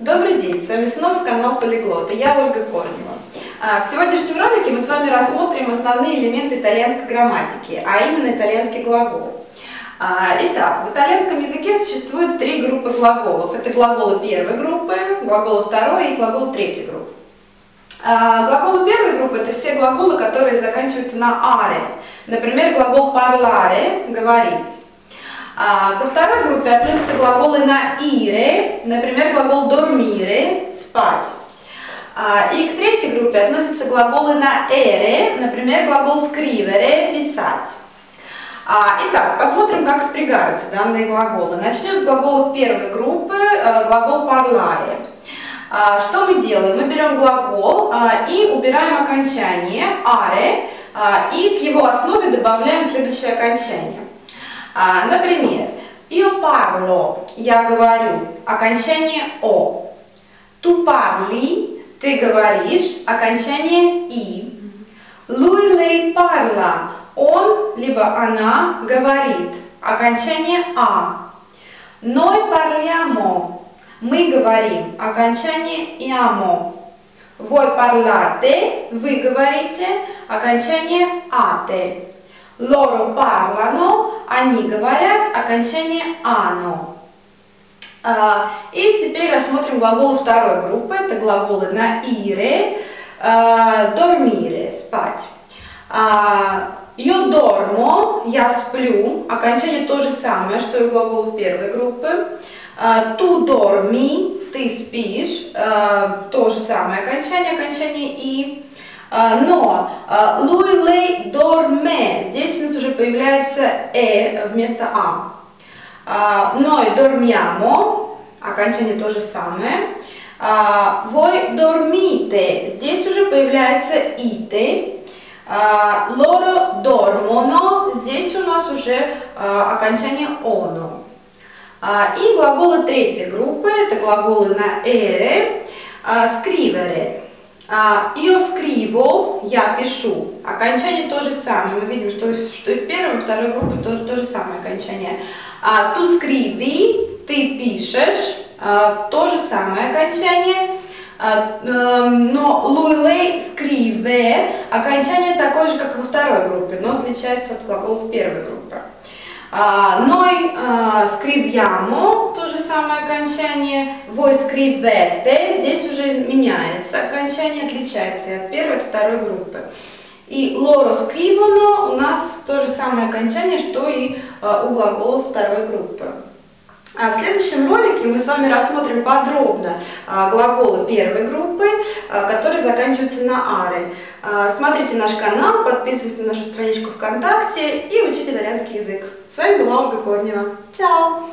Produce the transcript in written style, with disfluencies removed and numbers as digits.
Добрый день, с вами снова канал Полиглот, и я Ольга Корнева. В сегодняшнем ролике мы с вами рассмотрим основные элементы итальянской грамматики, а именно итальянские глаголы. Итак, в итальянском языке существует три группы глаголов. Это глаголы первой группы, глаголы второй и глаголы третьей группы. Глаголы первой группы – это все глаголы, которые заканчиваются на «аре». Например, глагол parlare – «говорить». Ко второй группе относятся глаголы на «ire», например, глагол dormire – «спать». И к третьей группе относятся глаголы на «ere», например, глагол scrivere – «писать». Итак, посмотрим, как спрягаются данные глаголы. Начнем с глаголов первой группы, глагол parlare. Что мы делаем? Мы берем глагол и убираем окончание «are», и к его основе добавляем следующее окончание. Например, io parlo, я говорю, окончание «о». Tu parli, ты говоришь, окончание «и». Lui, lei parla, он, либо она говорит, окончание «а». Noi parliamo, мы говорим, окончание «iamo». Voi parlate, вы говорите, окончание «ate». Loro parlano, они говорят, окончание «ано». И теперь рассмотрим глаголы второй группы. Это глаголы на «ire», «dormire» – «спать». «Io dormo» – «я сплю», окончание то же самое, что и у глаголов первой группы. «Tu dormi» – «ты спишь», то же самое окончание «и». Но lui, lei, dorme, здесь у нас уже появляется вместо а. Noi dormiamo, окончание то же самое. Voi dormite, здесь уже появляется ite. Loro dormono, здесь у нас уже окончание ono. И глаголы третьей группы, это глаголы на ere, scrivere. Io scrivo, я пишу, окончание то же самое, мы видим, что и в первой, и второй группе то же самое окончание. Tu scrivi, ты пишешь, то же самое окончание, но lui, lei, scrive, окончание такое же, как и во второй группе, но отличается от глаголов первой группы. Noi scriviamo, то же самое окончание. Voi scrivete, здесь уже меняется окончание, отличается и от первой, и от второй группы. И loro scrivono у нас то же самое окончание, что и у глаголов второй группы. В следующем ролике мы с вами рассмотрим подробно глаголы первой группы, которые заканчиваются на «аре». Смотрите наш канал, подписывайтесь на нашу страничку ВКонтакте и учите итальянский язык. С вами была Ольга Корнева. Чао!